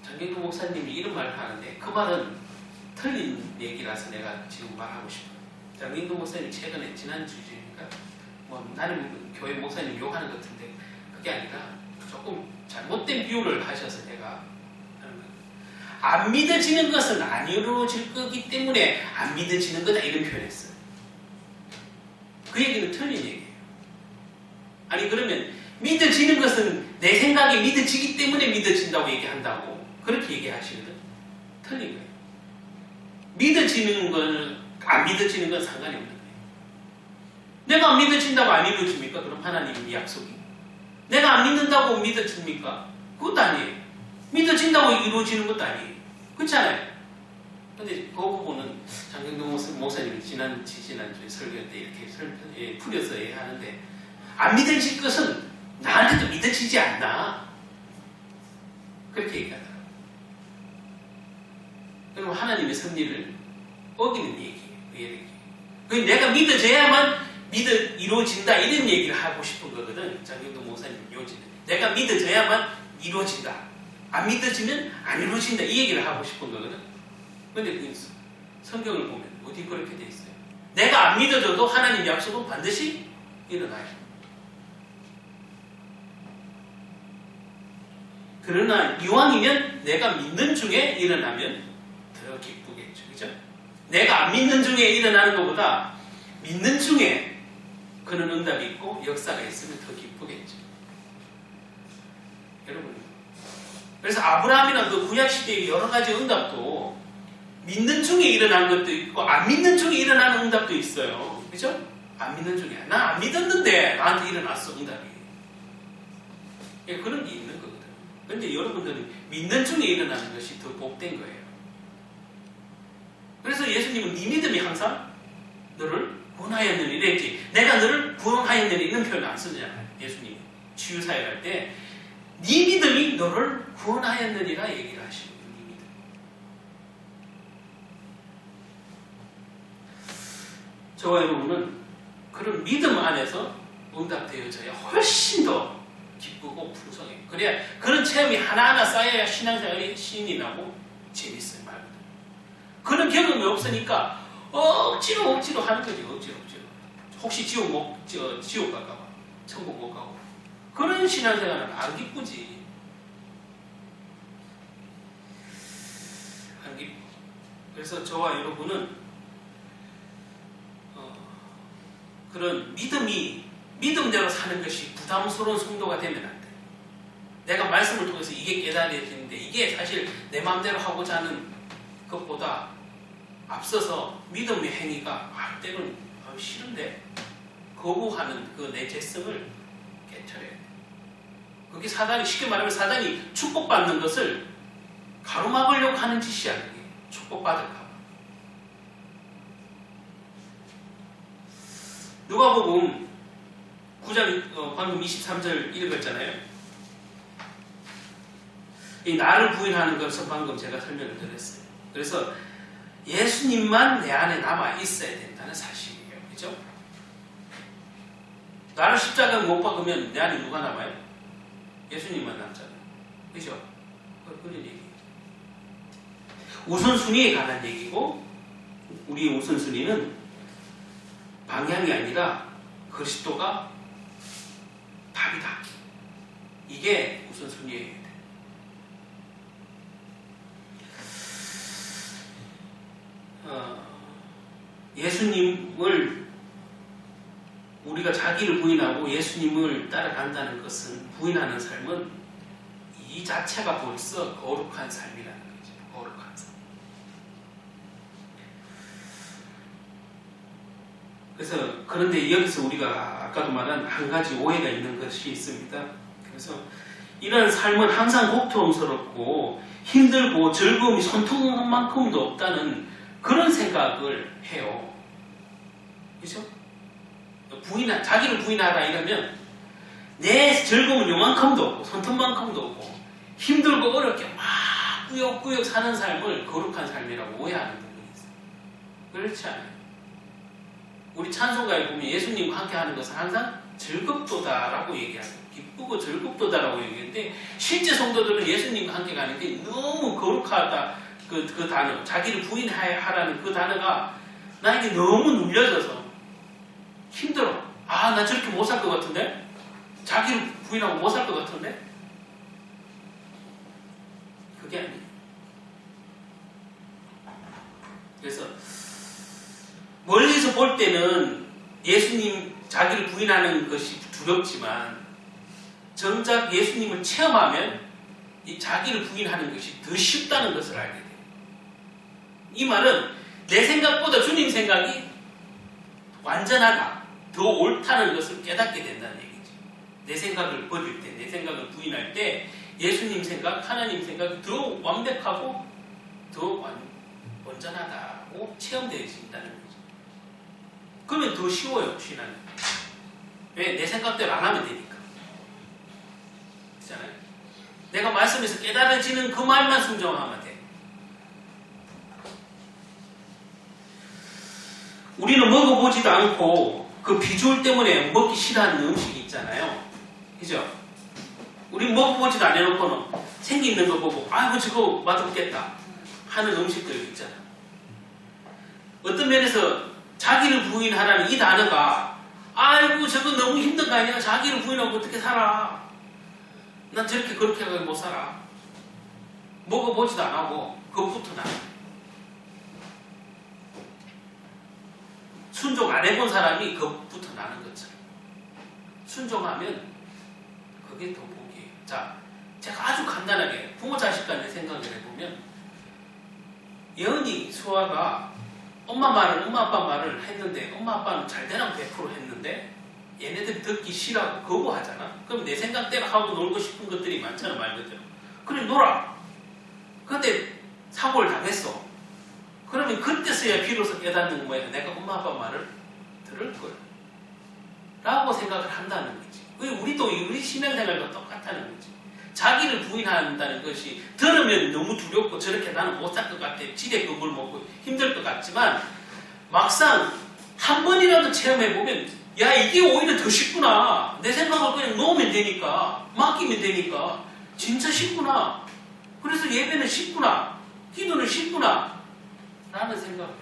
S1: 장경도 목사님이 이런 말을 하는데 그 말은 틀린 얘기라서 내가 지금 말하고 싶어요. 장경도 목사님이 최근에 지난주인가 뭐 나는 교회 목사님 욕하는 것 같은데 그게 아니라 조금 잘못된 비유를 하셔서 내가 안 믿어지는 것은 안 이루어질 거기 때문에 안 믿어지는 거다 이런 표현했어요. 그 얘기는 틀린 얘기예요. 아니 그러면 믿어지는 것은 내 생각에 믿어지기 때문에 믿어진다고 얘기한다고 그렇게 얘기하시거든. 틀린 거예요. 믿어지는 건 안 믿어지는 건 상관이 없는 거예요. 내가 안 믿어진다고 안 이루어집니까? 그럼 하나님의 약속이. 내가 안 믿는다고 믿어집니까? 그것도 아니에요. 믿어진다고 이루어지는 것도 아니에요. 그렇잖아요. 근데 그 부분은 장경동 목사님이 지난주에 설교 때 이렇게 풀어서 얘기하는데 안 믿어질 것은 나한테도 믿어지지 않나 그렇게 얘기하더라고요. 그럼 하나님의 섭리를 어기는 얘기예요. 그 얘기. 내가 믿어져야만 이루어진다 이런 얘기를 하고 싶은 거거든. 장경동 목사님 요지는 내가 믿어져야만 이루어진다. 안 믿어지면 안 이루어진다 이 얘기를 하고 싶은 거거든. 근데 그 성경을 보면 어디 그렇게 돼 있어요? 내가 안 믿어져도 하나님 약속은 반드시 일어나요. 그러나 이왕이면 내가 믿는 중에 일어나면 더 기쁘겠죠. 그죠? 내가 안 믿는 중에 일어나는 것보다 믿는 중에 그런 응답이 있고 역사가 있으면 더 기쁘겠죠. 여러분, 그래서 아브라함이나 그 구약시대의 여러 가지 응답도 믿는 중에 일어나는 것도 있고 안 믿는 중에 일어나는 응답도 있어요. 그죠? 안 믿는 중에 나 안 믿었는데 나한테 일어났어 응답이. 예, 그런 게 있는 거거든. 그런데 여러분들은 믿는 중에 일어나는 것이 더 복된 거예요. 그래서 예수님은 네 믿음이 항상 너를 구원하였느니 이랬지. 내가 너를 구원하였느니 이런 표현 안 쓰잖아요. 예수님이 치유사역할 때 네 믿음이 너를 구원하였느니라 얘기를 하시고 네 믿음. 저와 여러분은 그런 믿음 안에서 응답되어져야 훨씬 더 기쁘고 풍성해요. 그래야 그런 체험이 하나하나 쌓여야 신앙생활이 신이 나고 재밌어요. 말 그대로. 그런 경험이 없으니까 억지로 하는 거지. 억지로. 혹시 지옥 갈까봐 천국 못 가고 그런 신앙생활은 안 기쁘지. 안 기쁘. 그래서 저와 여러분은 그런 믿음대로 사는 것이 부담스러운 성도가 되면 안 돼. 내가 말씀을 통해서 이게 깨달아지는데 이게 사실 내 마음대로 하고자 하는 것보다 앞서서 믿음의 행위가 때로는 싫은데 거부하는 그 내 죄성을 깨트려야 돼. 그게 사단이 쉽게 말하면 사단이 축복받는 것을 가로막으려고 하는 짓이야. 그게 축복받을까 봐. 누가복음 9장 방금 23절 읽었잖아요. 이 나를 부인하는 것은 방금 제가 설명을 드렸어요. 그래서 예수님만 내 안에 남아 있어야 된다는 사실이에요. 그죠? 나를 십자가에 못 박으면 내 안에 누가 남아요? 예수님만 남잖아요. 그죠? 그런 얘기예요. 우선순위에 관한 얘기고 우리의 우선순위는 방향이 아니라 그리스도가 답이다. 이게 우선순위예요. 예수님을 우리가 자기를 부인하고 예수님을 따라간다는 것은 부인하는 삶은 이 자체가 벌써 거룩한 삶이라는 거죠. 거룩한 삶. 그래서 그런데 여기서 우리가 아까도 말한 한 가지 오해가 있는 것이 있습니다. 그래서 이런 삶은 항상 고통스럽고 힘들고 즐거움이 손톱만큼도 없다는 그런 생각을 해요. 그렇죠? 자기를 부인하다 이러면 내 즐거움은 요만큼도 없고 손톱만큼도 없고 힘들고 어렵게 막 꾸역꾸역 사는 삶을 거룩한 삶이라고 오해하는 부분이 있어요. 그렇지 않아요. 우리 찬송가에 보면 예수님과 함께 하는 것은 항상 즐겁도다라고 얘기하고 기쁘고 즐겁도다라고 얘기하는데 실제 성도들은 예수님과 함께 가는 게 너무 거룩하다. 그 단어, 자기를 부인하라는 그 단어가 나에게 너무 눌려져서 힘들어. 아, 나 저렇게 못 살 것 같은데? 자기를 부인하고 못 살 것 같은데? 그게 아니에요. 그래서 멀리서 볼 때는 예수님 자기를 부인하는 것이 두렵지만 정작 예수님을 체험하면 이 자기를 부인하는 것이 더 쉽다는 것을 알게 돼요. 이 말은 내 생각보다 주님 생각이 완전하다, 더 옳다는 것을 깨닫게 된다는 얘기죠. 내 생각을 버릴 때, 내 생각을 부인할 때 예수님 생각, 하나님 생각이 더 완벽하고 더 온전하다고 체험되어진다는 거죠. 그러면 더 쉬워요, 신앙이. 왜? 내 생각대로 안 하면 되니까. 그렇잖아요. 내가 말씀에서 깨달아지는 그 말만 순종하면 돼. 우리는 먹어보지도 않고 그 비주얼 때문에 먹기 싫어하는 음식이 있잖아요. 그죠? 우리 먹어보지도 안 해놓고는 생기 있는 거 보고 아이고 저거 맛없겠다 하는 음식들 있잖아. 어떤 면에서 자기를 부인하라는 이 단어가 아이고 저거 너무 힘든 거 아니야? 자기를 부인하고 어떻게 살아? 난 저렇게 그렇게 하고 못 살아. 먹어보지도 안 하고 그것부터 나. 순종 안 해본 사람이 그것부터 나는 것처럼. 순종하면 그게 더 복이에요. 자, 제가 아주 간단하게 부모 자식 간의 생각을 해보면 예언이 수아가 엄마 아빠 말을 했는데 엄마 아빠는 잘 되라고 100% 했는데 얘네들이 듣기 싫어하고 거부하잖아. 그럼 내 생각대로 하고 놀고 싶은 것들이 많잖아, 말 그대로. 그래 놀아. 근데 사고를 당했어. 그러면 그때서야 비로소 깨닫는 거야. 내가 엄마 아빠 말을 들을 거야 라고 생각을 한다는 거지. 우리도 우리 신앙생활과 똑같다는 거지. 자기를 부인한다는 것이 들으면 너무 두렵고 저렇게 나는 못 살 것 같아. 지대 그걸 먹고 힘들 것 같지만 막상 한 번이라도 체험해보면 야 이게 오히려 더 쉽구나. 내 생각을 그냥 놓으면 되니까 맡기면 되니까 진짜 쉽구나. 그래서 예배는 쉽구나. 기도는 쉽구나 라는 생각을 해요.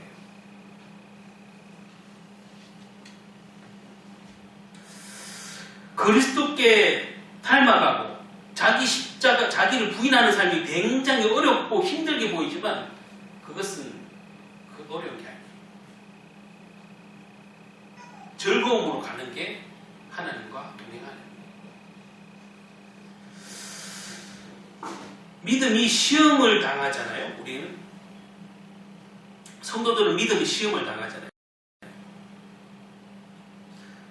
S1: 그리스도께 닮아가고 자기 십자가, 자기를 부인하는 삶이 굉장히 어렵고 힘들게 보이지만 그것은 그 어려운 게 아니에요. 즐거움으로 가는 게 하나님과 동행하는 거예요. 믿음이 시험을 당하잖아요. 우리는 성도들은 믿음이 시험을 당하잖아요.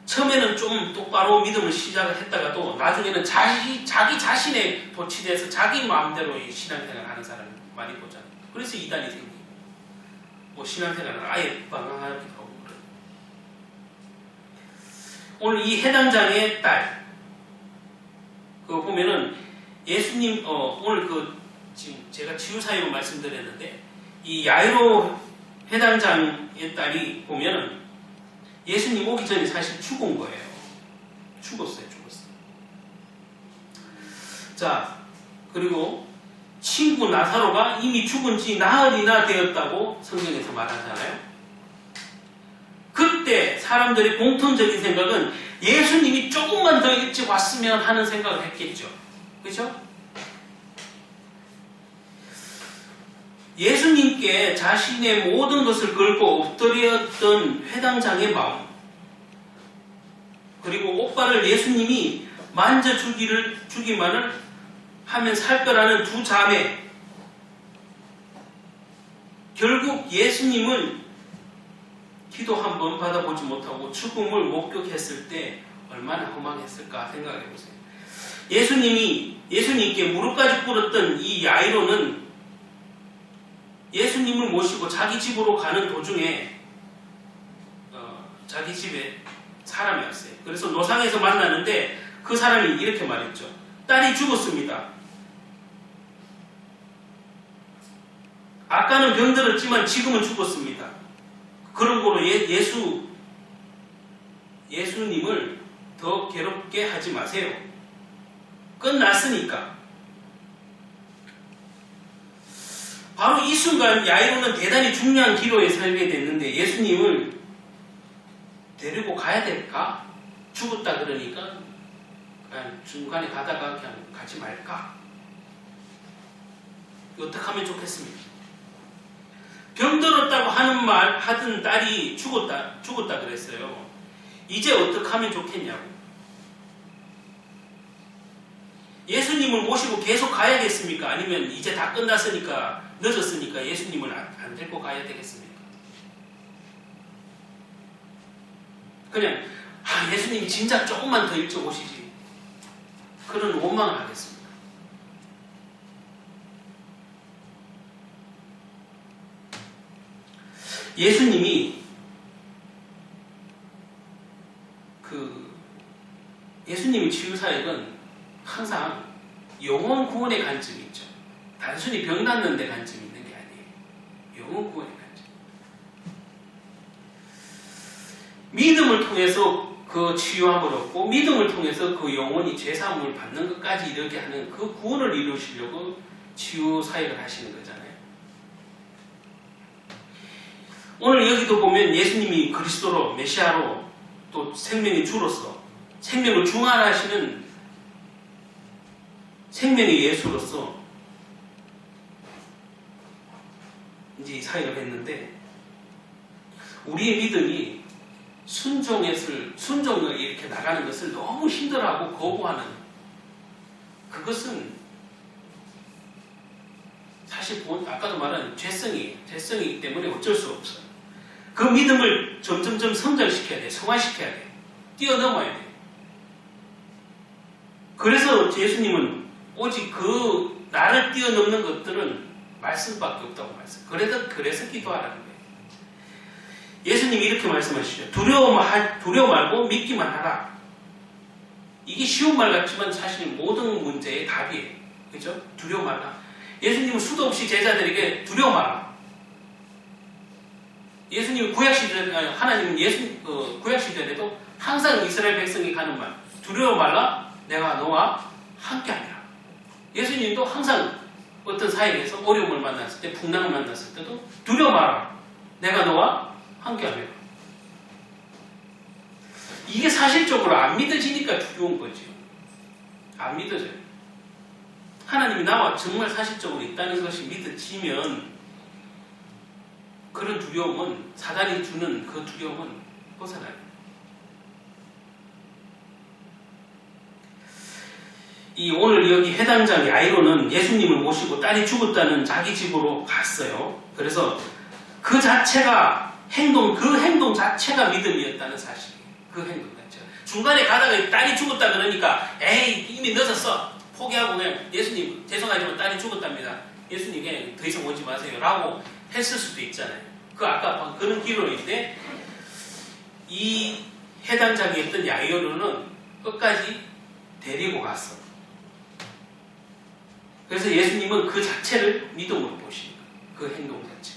S1: 처음에는 좀 똑바로 믿음을 시작을 했다가도 나중에는 자기 자신에 도취돼서 자기 마음대로 신앙생활을 하는 사람을 많이 보잖아요. 그래서 이단이 생기고 뭐 신앙생활을 아예 방황하기도 하고 그래요. 오늘 이 해당장의 딸 그거 보면은 예수님 오늘 지금 제가 치유사역을 말씀드렸는데 이 야이로 해당장의 딸이 보면은 예수님 오기 전에 사실 죽은 거예요. 죽었어요. 자, 그리고 친구 나사로가 이미 죽은 지 나흘이나 되었다고 성경에서 말하잖아요. 그때 사람들의 공통적인 생각은 예수님이 조금만 더 일찍 왔으면 하는 생각을 했겠죠. 그렇죠? 예수님께 자신의 모든 것을 걸고 엎드렸던 회당장의 마음, 그리고 오빠를 예수님이 만져주기만을 하면 살 거라는 두 자매, 결국 예수님을 기도 한 번 받아보지 못하고 죽음을 목격했을 때 얼마나 허망했을까 생각해 보세요. 예수님께 무릎까지 꿇었던 이 야이로는 예수님을 모시고 자기 집으로 가는 도중에 자기 집에 사람이 왔어요. 그래서 노상에서 만나는데 그 사람이 이렇게 말했죠. 딸이 죽었습니다. 아까는 병들었지만 지금은 죽었습니다. 그런 거로 예수님을 더 괴롭게 하지 마세요. 끝났으니까. 바로 이 순간 야이로는 대단히 중요한 기로에 설게 됐는데 예수님을 데리고 가야 될까? 죽었다 그러니까 그냥 중간에 가다가 그냥 가지 말까? 어떻게 하면 좋겠습니까? 병들었다고 하던 딸이 죽었다 그랬어요. 이제 어떻게 하면 좋겠냐고. 예수님을 모시고 계속 가야겠습니까? 아니면 이제 다 끝났으니까 늦었으니까 예수님을 안 데리고 가야 되겠습니까? 그냥 예수님이 진짜 조금만 더 일찍 오시지, 그런 원망을 하겠습니다. 예수님이 예수님의 치유사역은 항상 영혼 구원의 관점이 있죠. 단순히 병 낫는 데 관점이 있는 게 아니에요. 영혼 구원의 관점. 믿음을 통해서 그 치유함을 얻고 믿음을 통해서 그 영혼이 죄사함을 받는 것까지 이르게 하는 그 구원을 이루시려고 치유 사역을 하시는 거잖아요. 오늘 여기도 보면 예수님이 그리스도로, 메시아로, 또 생명의 주로서 생명을 중환하시는 생명의 예수로서 이제 사역을 했는데, 우리의 믿음이 순종을 이렇게 나가는 것을 너무 힘들어하고 거부하는, 그것은 사실 아까도 말한 죄성이기 때문에 어쩔 수 없어요. 그 믿음을 점점점 성장시켜야 돼, 성화시켜야 돼, 뛰어넘어야 돼. 그래서 예수님은 오직 그 나를 뛰어넘는 것들은 말씀밖에 없다고 말씀. 그래서 기도하라는 거예요. 예수님이 이렇게 말씀하시죠. 두려워 말고 믿기만 하라. 이게 쉬운 말 같지만 사실 모든 문제의 답이에요. 그죠? 두려워 말라. 예수님은 수도 없이 제자들에게 두려워 말라. 예수님 하나님은 구약 시절에도 항상 이스라엘 백성이 가는 말, 두려워 말라. 내가 너와 함께하리라. 예수님도 항상 어떤 사역에서 어려움을 만났을 때, 풍랑을 만났을 때도 두려워 말라. 내가 너와 함께하리라. 이게 사실적으로 안 믿어지니까 두려운 거죠. 안 믿어져요. 하나님이 나와 정말 사실적으로 있다는 것이 믿어지면 그런 두려움은, 사단이 주는 그 두려움은 벗어나요. 오늘 여기 해당장 야이로는 예수님을 모시고 딸이 죽었다는 자기 집으로 갔어요. 그래서 그 행동 자체가 믿음이었다는 사실이에요. 그 행동 자체가. 중간에 가다가 딸이 죽었다 그러니까 에이 이미 늦었어, 포기하고 그냥 예수님 죄송하지만 딸이 죽었답니다, 예수님 그냥 더 이상 오지 마세요 라고 했을 수도 있잖아요. 아까 그런 기록인데, 이 해당장이었던 야이로는 끝까지 데리고 갔어. 그래서 예수님은 그 자체를 믿음으로 보시는 거예요. 그 행동 자체.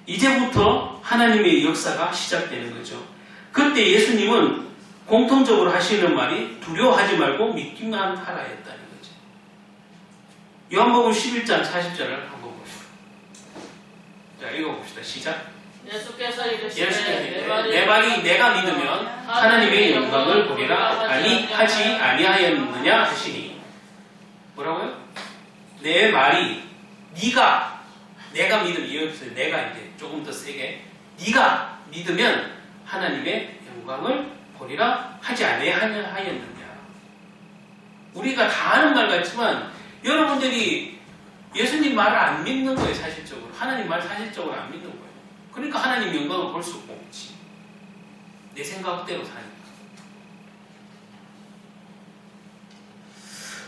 S1: 이제부터 하나님의 역사가 시작되는 거죠. 그때 예수님은 공통적으로 하시는 말이 두려워하지 말고 믿기만 하라 했다는 거죠. 요한복음 11장 40절을 한번 봅시다. 자, 읽어봅시다. 시작.
S2: 예수께서 이르시되
S1: 내 말이 내가 믿으면 하나님의 영광을 보리라 하지 아니하였느냐 하시니. 뭐라고요? 내 말이 내가 믿으면, 여기서 내가 이제 조금 더 세게, 네가 믿으면 하나님의 영광을 보리라 하지 아니하였느냐. 우리가 다 아는 말 같지만 여러분들이 예수님 말을 안 믿는 거예요. 사실적으로 하나님 말 사실적으로 안 믿는 거예요. 그러니까 하나님 영광을 볼 수 없지. 내 생각대로 사니까.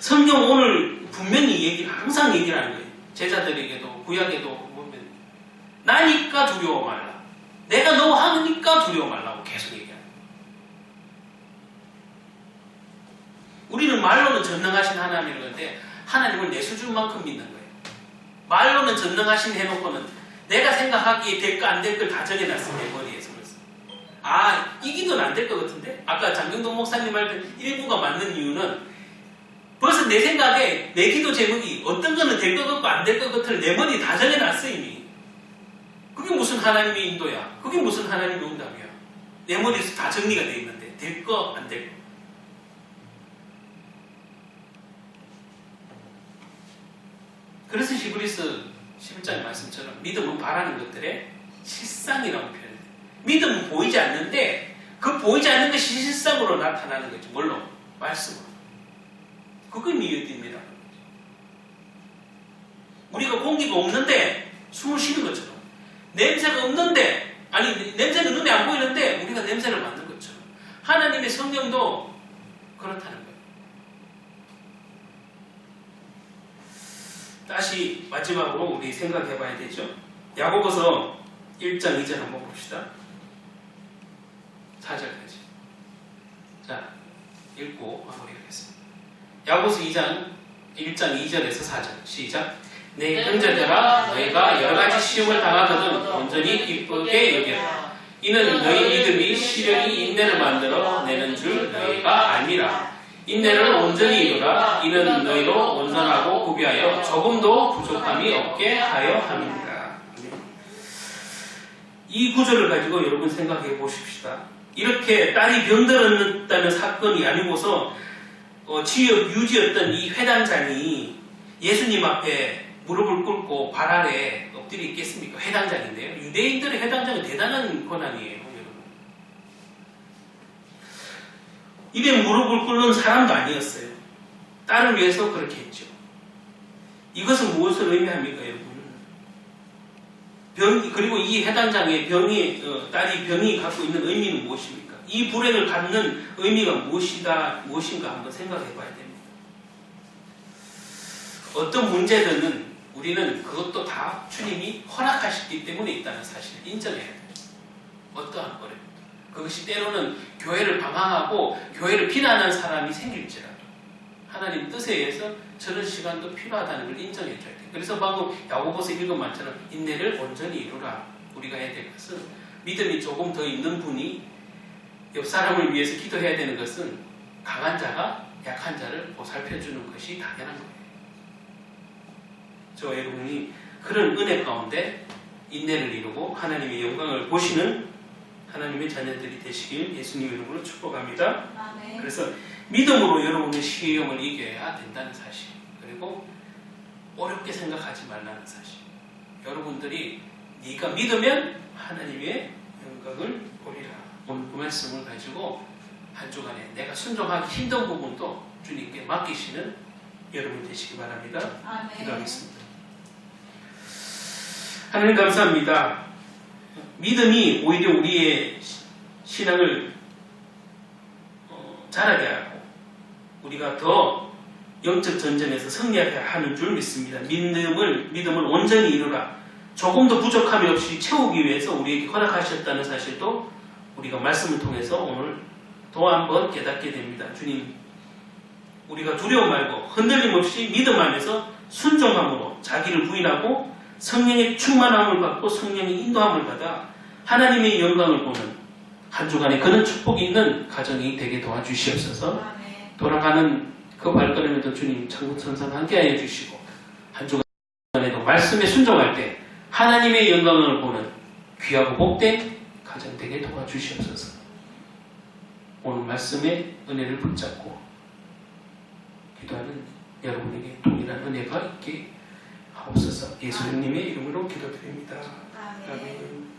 S1: 성경 오늘 분명히 항상 얘기를 하는 거예요. 제자들에게도 구약에도 보면 나니까 두려워 말라. 내가 너 하니까 두려워 말라고 계속 얘기하는 거예요. 우리는 말로는 전능하신 하나님을 하는데 하나님을 내 수준만큼 믿는 거예요. 말로는 전능하신 해놓고는 내가 생각하기에 될 거 안 될 걸 다 적여놨어, 내 머리에서. 그래서 이기도는 안 될 것 같은데? 아까 장경동 목사님 말 일부가 맞는 이유는 벌써 내 생각에 내 기도 제목이 어떤 거는 될 것 같고 안 될 것 같을 내 머리에 다 정해놨어 이미. 그게 무슨 하나님의 인도야? 그게 무슨 하나님의 응답이야? 내 머리에서 다 정리가 되어 있는데 될 거 안 될 거. 그래서 히브리서 11장 말씀처럼 믿음은 바라는 것들의 실상이라고 표현해요. 믿음은 보이지 않는데 그 보이지 않는 것이 실상으로 나타나는 거죠. 뭘로? 말씀으로. 그게 믿음입니다. 우리가 공기가 없는데 숨을 쉬는 것처럼, 냄새가 없는데, 아니 냄새는 눈에 안 보이는데 우리가 냄새를 맡는 것처럼 하나님의 성령도 그렇다는 거예요. 다시 마지막으로 우리 생각해 봐야 되죠. 야고보서 1장 2절 한번 봅시다. 4절까지. 자, 읽고 마무리하겠습니다. 야고보서 1장 2절에서 4절 시작. 내 형제들아, 너희가 여러가지 시험을 당하거든 온전히 기쁘게 여겨라. 이는 너희 믿음이 시련이 인내를 만들어 내는 줄 너희가 알미라. 인내를 온전히 이루라. 이는 너희로 온전하고 구비하여 조금도 부족함이 없게 하여 함입니다. 이 구절을 가지고 여러분 생각해 보십시다. 이렇게 딸이 병들었다는 사건이 아니고서 지역 유지였던 이 회당장이 예수님 앞에 무릎을 꿇고 발 아래 엎드려 있겠습니까? 회당장인데요. 유대인들의 회당장은 대단한 권한이에요. 여러분. 입에 무릎을 꿇는 사람도 아니었어요. 딸을 위해서 그렇게 했죠. 이것은 무엇을 의미합니까, 여러분? 그리고 이 회당장의 딸이 병이 갖고 있는 의미는 무엇입니까? 이 불행을 갖는 의미가 무엇인가 한번 생각해 봐야 됩니다. 어떤 문제들은 우리는 그것도 다 주님이 허락하셨기 때문에 있다는 사실을 인정해야 돼요. 어떠한 거래입니다. 그것이 때로는 교회를 방황하고 교회를 비난하는 사람이 생길지라도 하나님 뜻에 의해서 저런 시간도 필요하다는 걸 인정해 줘야 돼요. 그래서 방금 야고보서 읽은 말처럼 인내를 온전히 이루라. 우리가 해야 될 것은 믿음이 조금 더 있는 분이 옆 사람을 위해서 기도해야 되는 것은 강한 자가 약한 자를 보살펴주는 것이 당연한 거예요. 저 여러분이 그런 은혜 가운데 인내를 이루고 하나님의 영광을 보시는 하나님의 자녀들이 되시길 예수님 이름으로 축복합니다.
S2: 아멘.
S1: 그래서 믿음으로 여러분의 시험을 이겨야 된다는 사실, 그리고 어렵게 생각하지 말라는 사실. 여러분들이 네가 믿으면 하나님의 영광을 보리라. 오늘 그 말씀을 가지고 한 주간에 내가 순종하기 힘든 부분도 주님께 맡기시는 여러분 되시기 바랍니다.
S2: 아멘.
S1: 기도하겠습니다. 하나님 감사합니다. 믿음이 오히려 우리의 신앙을 자라게 하고 우리가 더 영적 전쟁에서 승리하게 하는 줄 믿습니다. 믿음을 온전히 이루라. 조금도 부족함이 없이 채우기 위해서 우리에게 허락하셨다는 사실도 우리가 말씀을 통해서 오늘 또 한 번 깨닫게 됩니다. 주님, 우리가 두려움 말고 흔들림 없이 믿음 안에서 순종함으로 자기를 부인하고 성령의 충만함을 받고 성령의 인도함을 받아 하나님의 영광을 보는 한 주간에 그런 축복이 있는 가정이 되게 도와주시옵소서.
S2: 아멘.
S1: 돌아가는 그 발걸음에도 주님 천국천상 함께하여 주시고 한 주간에도 말씀에 순종할 때 하나님의 영광을 보는 귀하고 복된 가정 되게 도와주시옵소서. 오늘 말씀의 은혜를 붙잡고 기도하는 여러분에게 동일한 은혜가 있게 하옵소서. 예수님의 이름으로 기도드립니다.
S2: 아멘.
S1: 아멘.